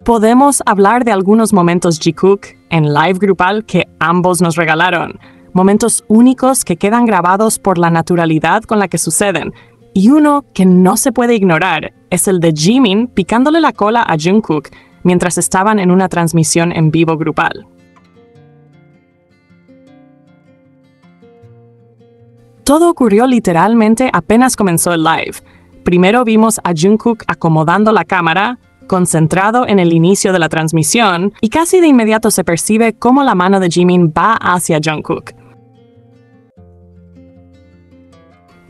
Podemos hablar de algunos momentos Jikook en live grupal que ambos nos regalaron. Momentos únicos que quedan grabados por la naturalidad con la que suceden. Y uno que no se puede ignorar es el de Jimin picándole la cola a Jungkook mientras estaban en una transmisión en vivo grupal. Todo ocurrió literalmente apenas comenzó el live. Primero vimos a Jungkook acomodando la cámara, concentrado en el inicio de la transmisión, y casi de inmediato se percibe cómo la mano de Jimin va hacia Jungkook.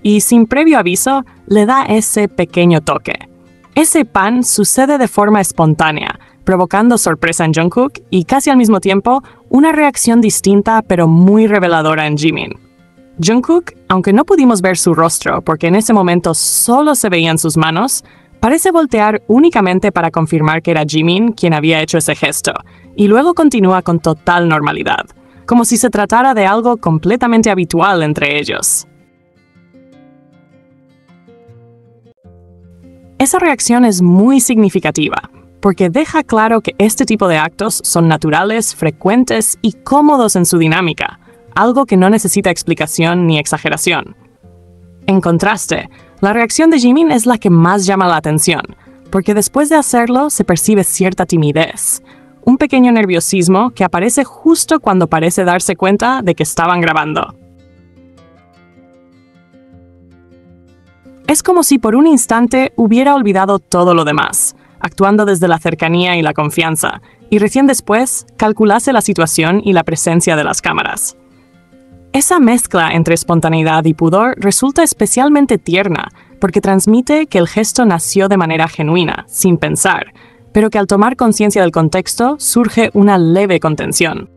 Y sin previo aviso, le da ese pequeño toque. Ese pan sucede de forma espontánea, provocando sorpresa en Jungkook y casi al mismo tiempo una reacción distinta pero muy reveladora en Jimin. Jungkook, aunque no pudimos ver su rostro porque en ese momento solo se veían sus manos, parece voltear únicamente para confirmar que era Jimin quien había hecho ese gesto, y luego continúa con total normalidad, como si se tratara de algo completamente habitual entre ellos. Esa reacción es muy significativa, porque deja claro que este tipo de actos son naturales, frecuentes y cómodos en su dinámica, algo que no necesita explicación ni exageración. En contraste, la reacción de Jimin es la que más llama la atención, porque después de hacerlo se percibe cierta timidez, un pequeño nerviosismo que aparece justo cuando parece darse cuenta de que estaban grabando. Es como si por un instante hubiera olvidado todo lo demás, actuando desde la cercanía y la confianza, y recién después calculase la situación y la presencia de las cámaras. Esa mezcla entre espontaneidad y pudor resulta especialmente tierna, porque transmite que el gesto nació de manera genuina, sin pensar, pero que al tomar conciencia del contexto surge una leve contención.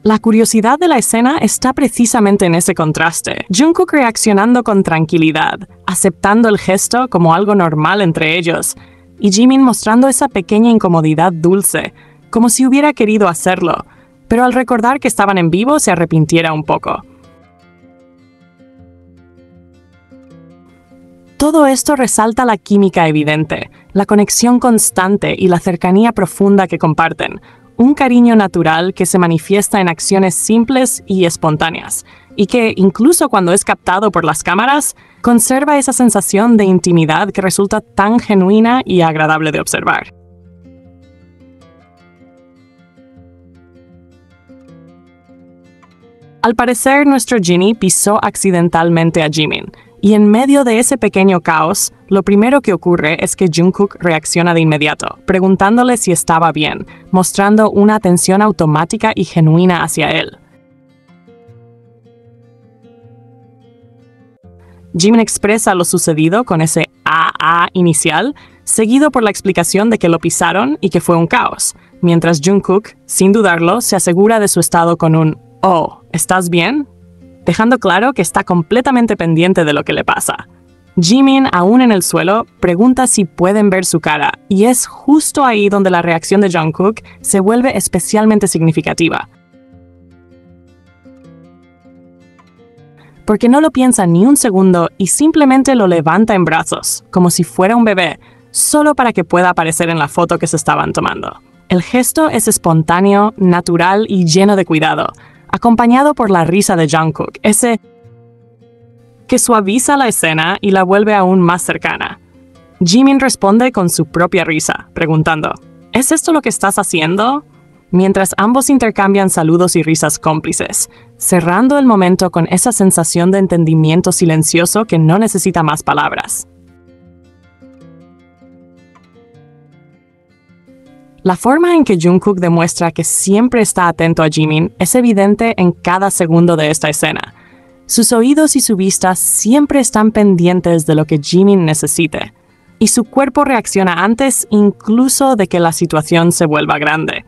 La curiosidad de la escena está precisamente en ese contraste. Jungkook reaccionando con tranquilidad, aceptando el gesto como algo normal entre ellos, y Jimin mostrando esa pequeña incomodidad dulce, como si hubiera querido hacerlo, pero al recordar que estaban en vivo se arrepintiera un poco. Todo esto resalta la química evidente, la conexión constante y la cercanía profunda que comparten, un cariño natural que se manifiesta en acciones simples y espontáneas, y que, incluso cuando es captado por las cámaras, conserva esa sensación de intimidad que resulta tan genuina y agradable de observar. Al parecer, nuestro Jinny pisó accidentalmente a Jimin, y en medio de ese pequeño caos, lo primero que ocurre es que Jungkook reacciona de inmediato, preguntándole si estaba bien, mostrando una atención automática y genuina hacia él. Jimin expresa lo sucedido con ese "ah" inicial, seguido por la explicación de que lo pisaron y que fue un caos, mientras Jungkook, sin dudarlo, se asegura de su estado con un "oh, ¿estás bien?", dejando claro que está completamente pendiente de lo que le pasa. Jimin, aún en el suelo, pregunta si pueden ver su cara, y es justo ahí donde la reacción de Jungkook se vuelve especialmente significativa. Porque no lo piensa ni un segundo y simplemente lo levanta en brazos, como si fuera un bebé, solo para que pueda aparecer en la foto que se estaban tomando. El gesto es espontáneo, natural y lleno de cuidado, acompañado por la risa de Jungkook, ese que suaviza la escena y la vuelve aún más cercana. Jimin responde con su propia risa, preguntando, ¿es esto lo que estás haciendo?, mientras ambos intercambian saludos y risas cómplices, cerrando el momento con esa sensación de entendimiento silencioso que no necesita más palabras. La forma en que Jungkook demuestra que siempre está atento a Jimin es evidente en cada segundo de esta escena. Sus oídos y su vista siempre están pendientes de lo que Jimin necesite, y su cuerpo reacciona antes incluso de que la situación se vuelva grande.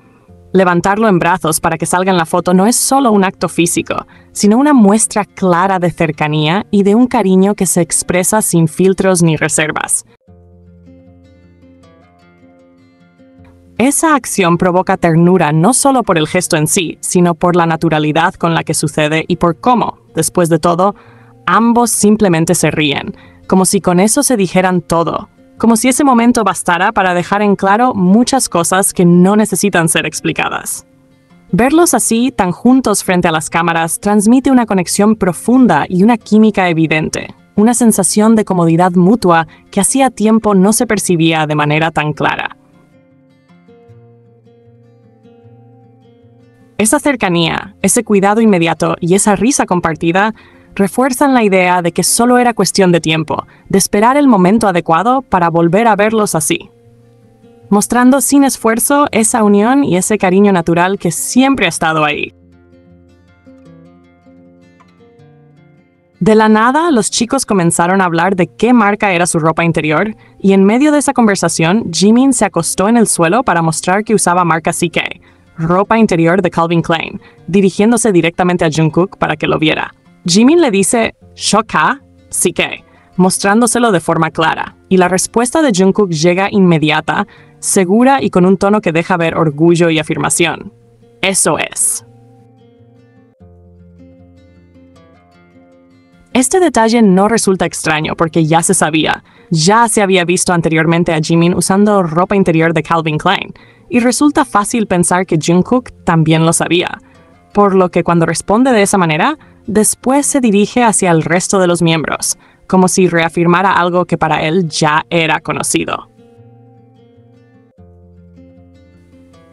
Levantarlo en brazos para que salga en la foto no es solo un acto físico, sino una muestra clara de cercanía y de un cariño que se expresa sin filtros ni reservas. Esa acción provoca ternura no solo por el gesto en sí, sino por la naturalidad con la que sucede y por cómo, después de todo, ambos simplemente se ríen, como si con eso se dijeran todo, como si ese momento bastara para dejar en claro muchas cosas que no necesitan ser explicadas. Verlos así, tan juntos frente a las cámaras, transmite una conexión profunda y una química evidente, una sensación de comodidad mutua que hacía tiempo no se percibía de manera tan clara. Esa cercanía, ese cuidado inmediato y esa risa compartida refuerzan la idea de que solo era cuestión de tiempo, de esperar el momento adecuado para volver a verlos así, mostrando sin esfuerzo esa unión y ese cariño natural que siempre ha estado ahí. De la nada, los chicos comenzaron a hablar de qué marca era su ropa interior, y en medio de esa conversación, Jimin se acostó en el suelo para mostrar que usaba marca CK, ropa interior de Calvin Klein, dirigiéndose directamente a Jungkook para que lo viera. Jimin le dice "Shoka, CK", mostrándoselo de forma clara, y la respuesta de Jungkook llega inmediata, segura y con un tono que deja ver orgullo y afirmación. Eso es. Este detalle no resulta extraño porque ya se sabía. Ya se había visto anteriormente a Jimin usando ropa interior de Calvin Klein, y resulta fácil pensar que Jungkook también lo sabía. Por lo que cuando responde de esa manera, después se dirige hacia el resto de los miembros, como si reafirmara algo que para él ya era conocido.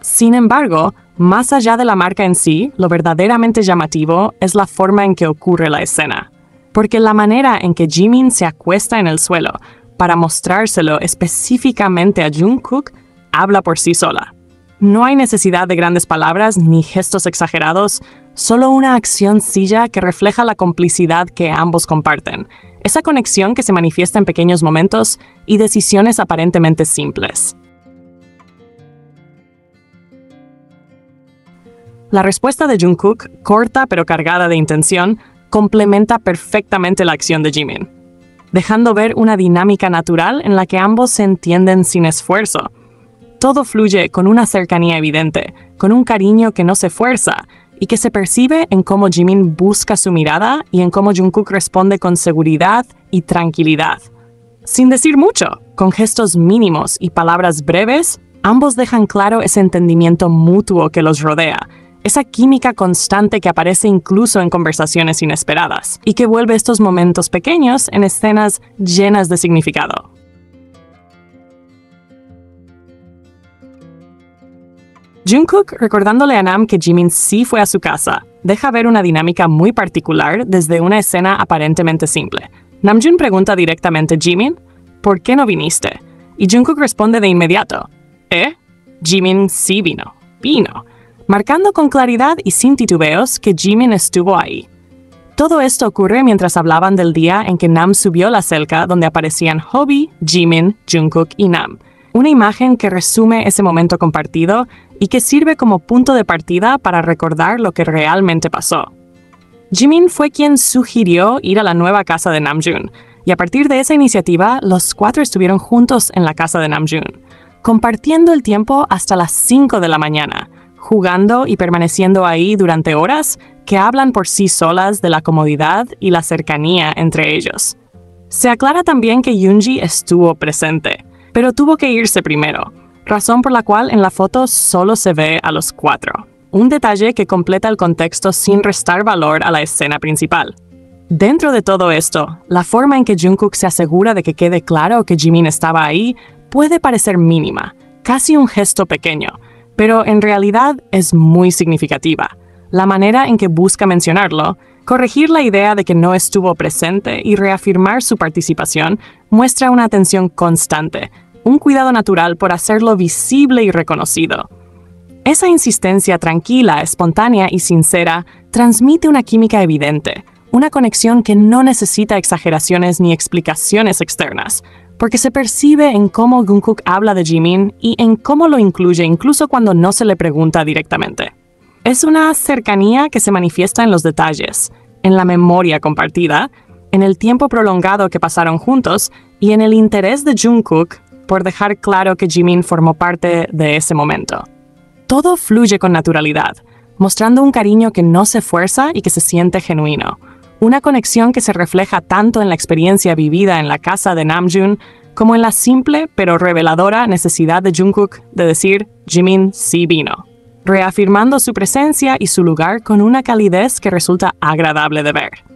Sin embargo, más allá de la marca en sí, lo verdaderamente llamativo es la forma en que ocurre la escena. Porque la manera en que Jimin se acuesta en el suelo para mostrárselo específicamente a Jungkook habla por sí sola. No hay necesidad de grandes palabras ni gestos exagerados, solo una acción sencilla que refleja la complicidad que ambos comparten, esa conexión que se manifiesta en pequeños momentos y decisiones aparentemente simples. La respuesta de Jungkook, corta pero cargada de intención, complementa perfectamente la acción de Jimin, dejando ver una dinámica natural en la que ambos se entienden sin esfuerzo. Todo fluye con una cercanía evidente, con un cariño que no se fuerza y que se percibe en cómo Jimin busca su mirada y en cómo Jungkook responde con seguridad y tranquilidad. Sin decir mucho, con gestos mínimos y palabras breves, ambos dejan claro ese entendimiento mutuo que los rodea, esa química constante que aparece incluso en conversaciones inesperadas y que vuelve estos momentos pequeños en escenas llenas de significado. Jungkook, recordándole a Nam que Jimin sí fue a su casa, deja ver una dinámica muy particular desde una escena aparentemente simple. Namjoon pregunta directamente a Jimin, ¿por qué no viniste? Y Jungkook responde de inmediato, Jimin sí vino, marcando con claridad y sin titubeos que Jimin estuvo ahí. Todo esto ocurre mientras hablaban del día en que Nam subió la celca donde aparecían Hobi, Jimin, Jungkook y Nam. Una imagen que resume ese momento compartido y que sirve como punto de partida para recordar lo que realmente pasó. Jimin fue quien sugirió ir a la nueva casa de Namjoon, y a partir de esa iniciativa, los cuatro estuvieron juntos en la casa de Namjoon, compartiendo el tiempo hasta las 5 de la mañana, jugando y permaneciendo ahí durante horas que hablan por sí solas de la comodidad y la cercanía entre ellos. Se aclara también que Yoongi estuvo presente, pero tuvo que irse primero, razón por la cual en la foto solo se ve a los cuatro. Un detalle que completa el contexto sin restar valor a la escena principal. Dentro de todo esto, la forma en que Jungkook se asegura de que quede claro que Jimin estaba ahí puede parecer mínima, casi un gesto pequeño, pero en realidad es muy significativa. La manera en que busca mencionarlo, corregir la idea de que no estuvo presente y reafirmar su participación muestra una atención constante, un cuidado natural por hacerlo visible y reconocido. Esa insistencia tranquila, espontánea y sincera transmite una química evidente, una conexión que no necesita exageraciones ni explicaciones externas, porque se percibe en cómo Jungkook habla de Jimin y en cómo lo incluye incluso cuando no se le pregunta directamente. Es una cercanía que se manifiesta en los detalles, en la memoria compartida, en el tiempo prolongado que pasaron juntos y en el interés de Jungkook por dejar claro que Jimin formó parte de ese momento. Todo fluye con naturalidad, mostrando un cariño que no se fuerza y que se siente genuino. Una conexión que se refleja tanto en la experiencia vivida en la casa de Namjoon como en la simple pero reveladora necesidad de Jungkook de decir Jimin sí vino, reafirmando su presencia y su lugar con una calidez que resulta agradable de ver.